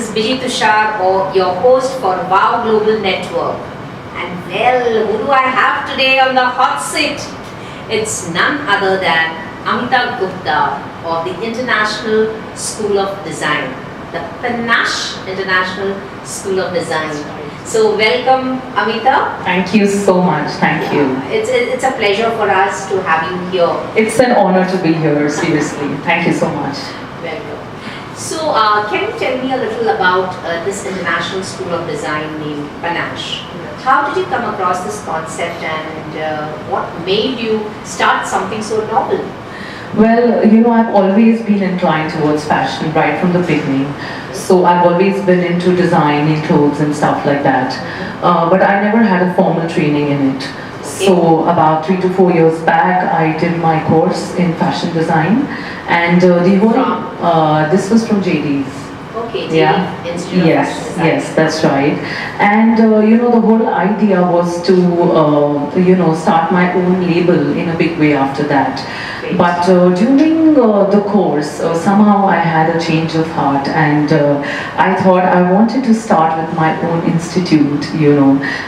is Biji Tushar, or your host for Wow Global Network. And well, who do I have today on the hot seat? It's none other than Amitta Gupta of the International School of Design, the Pannache International School of Design. So welcome, Amitta. Thank you so much. Thank you. It's a pleasure for us to have you here. It's an honor to be here, seriously. Thank you so much. Welcome. So, can you tell me a little about this International School of Design named Pannache? How did you come across this concept, and what made you start something so novel? Well, I've always been inclined towards fashion right from the beginning. So I've always been into designing clothes and stuff like that. But I never had a formal training in it. So about 3 to 4 years back, I did my course in fashion design, and this was from JD's. Okay, Yeah. Institute of Yes, Fashion Design. yes, that's right. And the whole idea was to start my own label in a big way after that. Great. But during the course, somehow I had a change of heart, and I thought I wanted to start with my own institute,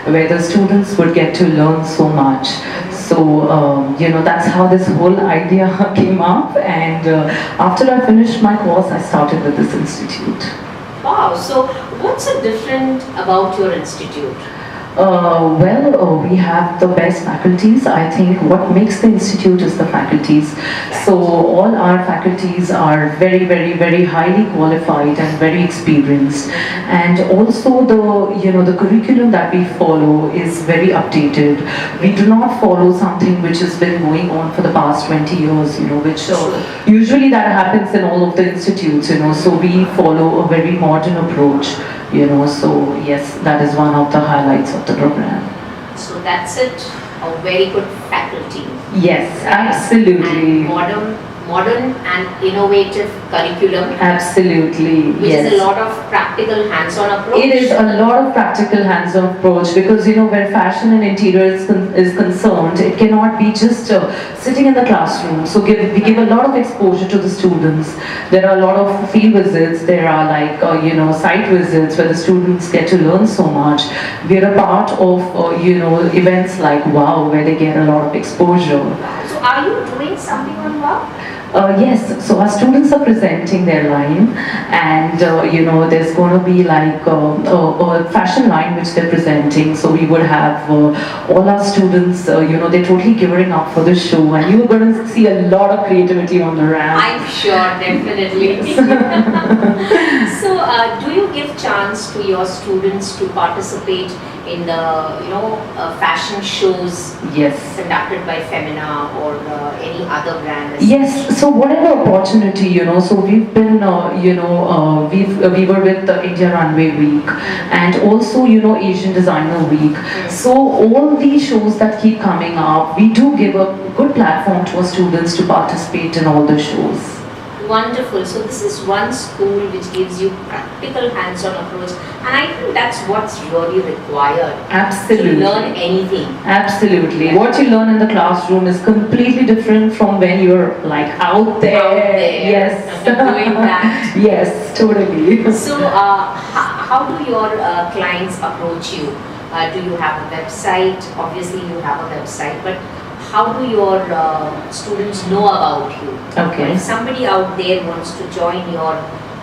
where the students would get to learn so much. So, that's how this whole idea came up, and after I finished my course, I started with this institute. Wow, so what's so different about your institute? We have the best faculties. I think what makes the institute is the faculties. So all our faculties are very, very, very highly qualified and very experienced. And also the curriculum that we follow is very updated. We do not follow something which has been going on for the past 20 years, which usually that happens in all of the institutes, So we follow a very modern approach. So yes, that is one of the highlights of the program. So that's it, a very good faculty. Yes, absolutely. And modern and innovative curriculum. Absolutely, Which yes. is a lot of practical hands-on approach. It is a lot of practical hands-on approach, because where fashion and interior is concerned, it cannot be just sitting in the classroom. So we give a lot of exposure to the students. There are a lot of field visits. There are site visits where the students get to learn so much. We are a part of events like WOW, where they get a lot of exposure. So are you doing something on WOW? Yes, so our students are presenting their line, and there's going to be a fashion line which they're presenting. So we would have all our students, they're totally gearing up for the show, and you're going to see a lot of creativity on the ramp. I'm sure, definitely. So, do you give chance to your students to participate in the fashion shows? Yes. Conducted by Femina or any other brand? Yes, so whatever opportunity, so we've been, we were with the India Runway Week, and also, Asian Designer Week. So all these shows that keep coming up, we do give a good platform to our students to participate in all the shows. Wonderful. So this is one school which gives you practical hands-on approach, and I think that's what's really required. Absolutely. To learn anything. Absolutely. What you learn in the classroom is completely different from when you're out there. Out there. Yes. Doing that. Yes, totally. So how do your clients approach you? Do you have a website? Obviously you have a website, but how do your students know about you? Okay. If somebody out there wants to join your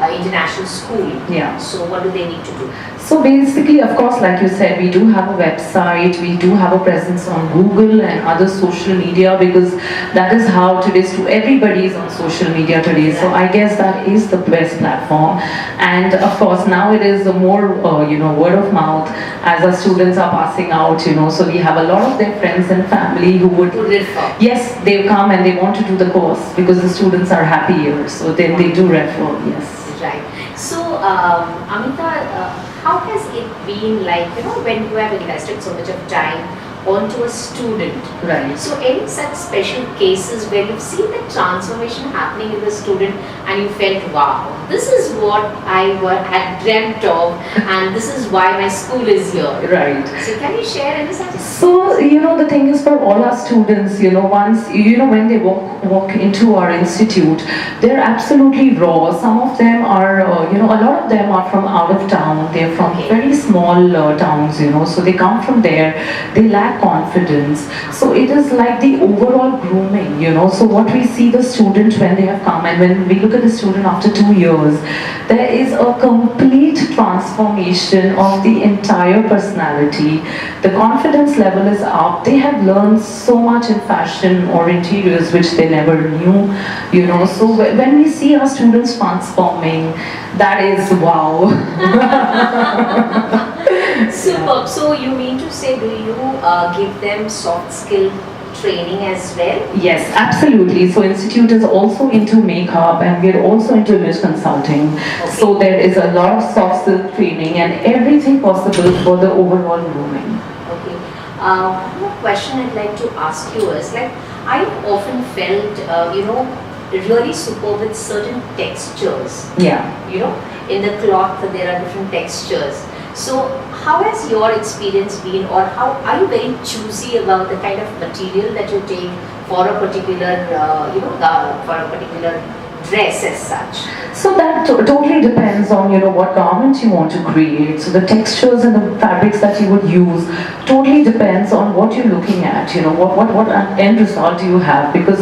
international school, Yeah. so what do they need to do? So basically, of course, like you said, we do have a website, we do have a presence on Google and other social media, because that is how today's to everybody is on social media today. So I guess that is the best platform. And of course, now it is more, word of mouth as our students are passing out, so we have a lot of their friends and family who would, To refer. yes, they come and they want to do the course because the students are happy here. So then they do refer, yes. Right. So, Amitta, how has it been like, when you have invested so much of time onto a student. Right. So any such special cases where you've seen the transformation happening in the student and you felt, wow, this is what had dreamt of and this is why my school is here. Right. So can you share any such? So, the thing is for all our students, once, when they walk into our institute, they're absolutely raw. Some of them are, a lot of them are from out of town. They're from Okay. very small towns, so they come from there. They lack confidence. So it is like the overall grooming, So what we see the student when they have come, and when we look at the student after 2 years, there is a complete transformation of the entire personality. The confidence level is up. They have learned so much in fashion or interiors which they never knew, So when we see our students transforming, that is wow. Superb. So you mean to say, do you give them soft skill training as well? Yes, absolutely. So Institute is also into makeup and we're also into image consulting. Okay. So there is a lot of soft skill training and everything possible for the overall grooming. Okay. One more question I'd like to ask you is, like, I often felt, really superb with certain textures. Yeah. In the cloth there are different textures. So how has your experience been, or how are you very choosy about the kind of material that you take for a particular, for a particular dress as such? So that totally depends on what garment you want to create. So the textures and the fabrics that you would use totally depends on what you're looking at. What end result do you have? Because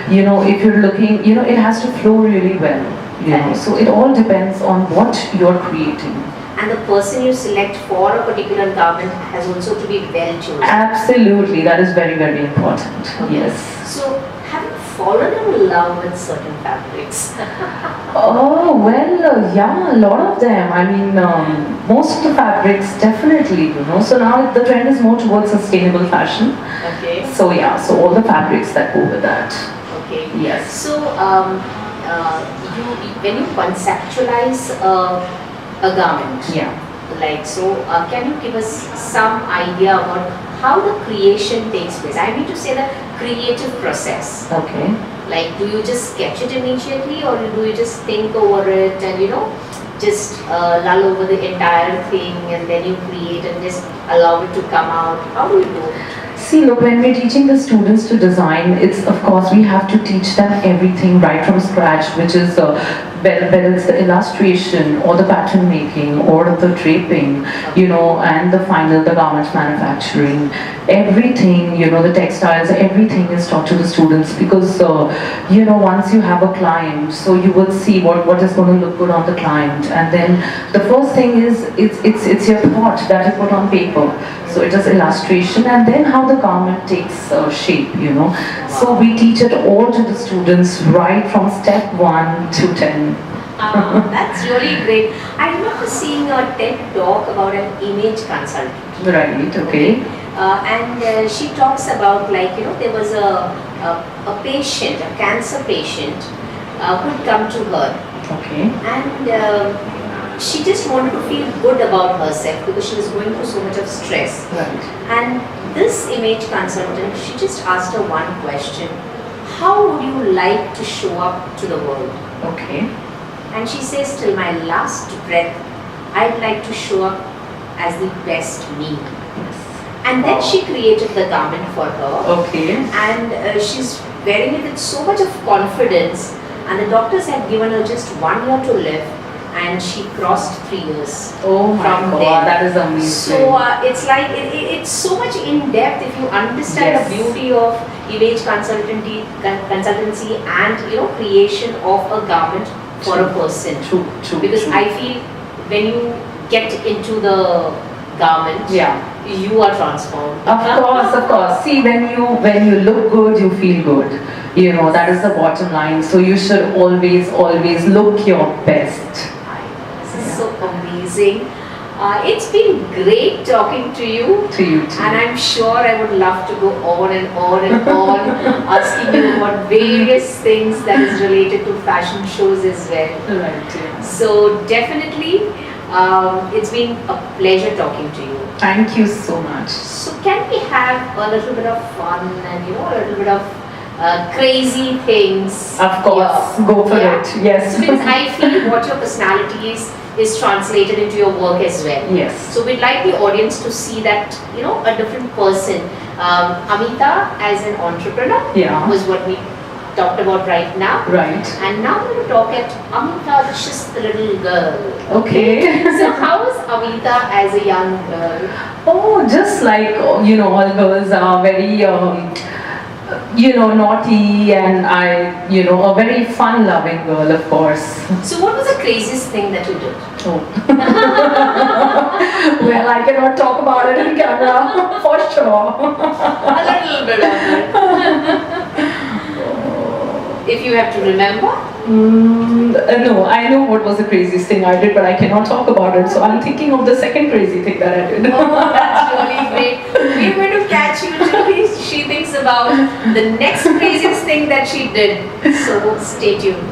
if you're looking, it has to flow really well. So it all depends on what you're creating. And the person you select for a particular garment has also to be well chosen. Absolutely, that is very, very important. Okay. Yes. So have you fallen in love with certain fabrics? Oh, well, yeah, a lot of them. I mean, most of the fabrics, definitely, So now the trend is more towards sustainable fashion. Okay. So yeah, so all the fabrics that go with that. Okay. Yes. So when you conceptualize a garment, Yeah. like so, can you give us some idea about how the creation takes place? I mean to say the creative process. Okay. Like, do you just sketch it immediately, or do you just think over it and just lull over the entire thing and then you create and just allow it to come out? How do you do it? See, look, when we're teaching the students to design, it's, of course, we have to teach them everything right from scratch, which is whether it's the illustration or the pattern making or the draping, and the garment manufacturing, everything, the textiles, everything is taught to the students because, once you have a client, so you will see what is going to look good on the client, and then the first thing is it's your thought that you put on paper. So it is illustration and then how the garment takes shape, So we teach it all to the students right from step 1 to 10. That's really great. I remember seeing a TED talk about an image consultant. Right, okay. And she talks about, like, there was a patient, a cancer patient who'd come to her. Okay. And she just wanted to feel good about herself because she was going through so much of stress. Right. And this image consultant, she just asked her one question: how would you like to show up to the world? Okay. And she says, till my last breath, I'd like to show up as the best me. Yes. And then she created the garment for her. Okay. And she's wearing it with so much of confidence. And the doctors had given her just 1 year to live. And she crossed 3 years. Oh my from God, there. that is amazing. So it's like, it's so much in depth if you understand Yes. the beauty of image consultancy and creation of a garment for a person. True. Because I feel when you get into the garment, Yeah. you are transformed. Of course. See, when you look good, you feel good. That is the bottom line. So you should always look your best. This is so amazing. It's been great talking to you. To you too. And I'm sure I would love to go on and on and on asking you about various things that is related to fashion shows as well. Right. Yeah. So definitely It's been a pleasure talking to you. Thank you so much. So can we have a little bit of fun and a little bit of crazy things? Of course, here? go for it. Yes. So because I feel what your personality is translated into your work as well. Yes. So we'd like the audience to see that a different person. Amitta as an entrepreneur was what we talked about right now. Right. And now we're going to talk at Amitta, just the little girl. Okay. So how is Amitta as a young girl? Oh, just like, all girls are very, naughty, and a very fun-loving girl, of course. So what was the craziest thing that you did? Oh. Well, I cannot talk about it in camera, for sure. A little bit of it. If you have to remember? No, I know what was the craziest thing I did, but I cannot talk about it. So I'm thinking of the second crazy thing that I did. Oh, that's really great. We're going to catch you till she thinks about the next craziest thing that she did. So stay tuned.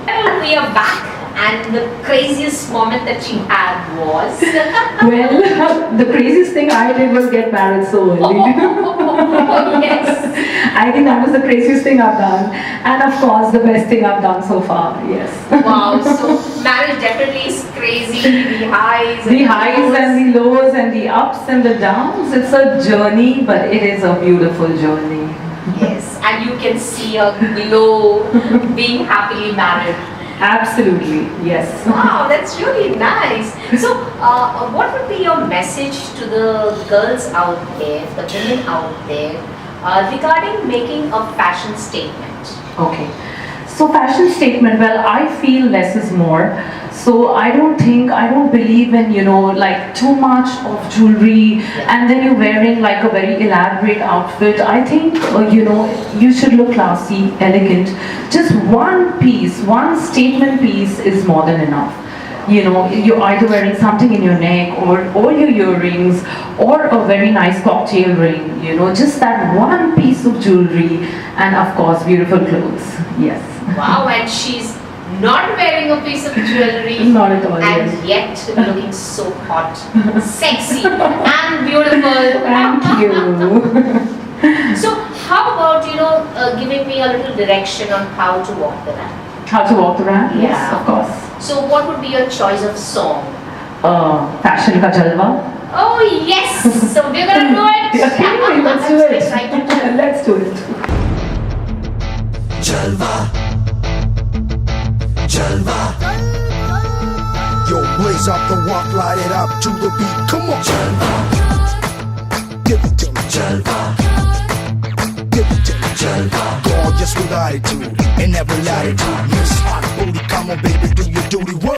Well, we are back, and the craziest moment that she had was... Well, the craziest thing I did was get married so early. Oh, yes. I think that was the craziest thing I've done, and of course the best thing I've done so far. Yes. Wow. So marriage definitely is crazy. The highs and the lows and the ups and the downs. It's a journey, but it is a beautiful journey. Yes, and you can see a glow being happily married. Absolutely, yes. Wow, that's really nice. So, what would be your message to the girls out there, the women out there, regarding making a fashion statement? Okay. So fashion statement, well, I feel less is more. So I don't believe in, like too much of jewelry and then you're wearing like a very elaborate outfit. I think, you should look classy, elegant. Just one piece, one statement piece is more than enough. You're either wearing something in your neck or your earrings or a very nice cocktail ring, just that one piece of jewelry and of course beautiful clothes. Yes. Wow, and she's not wearing a piece of jewelry. Not at all. And yet looking so hot, sexy and beautiful. Thank you. So how about, giving me a little direction on how to walk the ramp? How to walk the ramp? Yeah. Yes, of course. So what would be your choice of song? Fashion ka jalwa. Oh yes! So we're gonna do it! Okay, let's do I'm it. excited. Let's do it. Jalwa, Jalwa. Yo, blaze up the walk, light it up to the beat. Come on, Jalwa. Give it to me, Jalwa. Give it to me, Jalwa. Gorgeous with attitude, in every latitude. Miss Hot Booty, come on, baby, do your duty.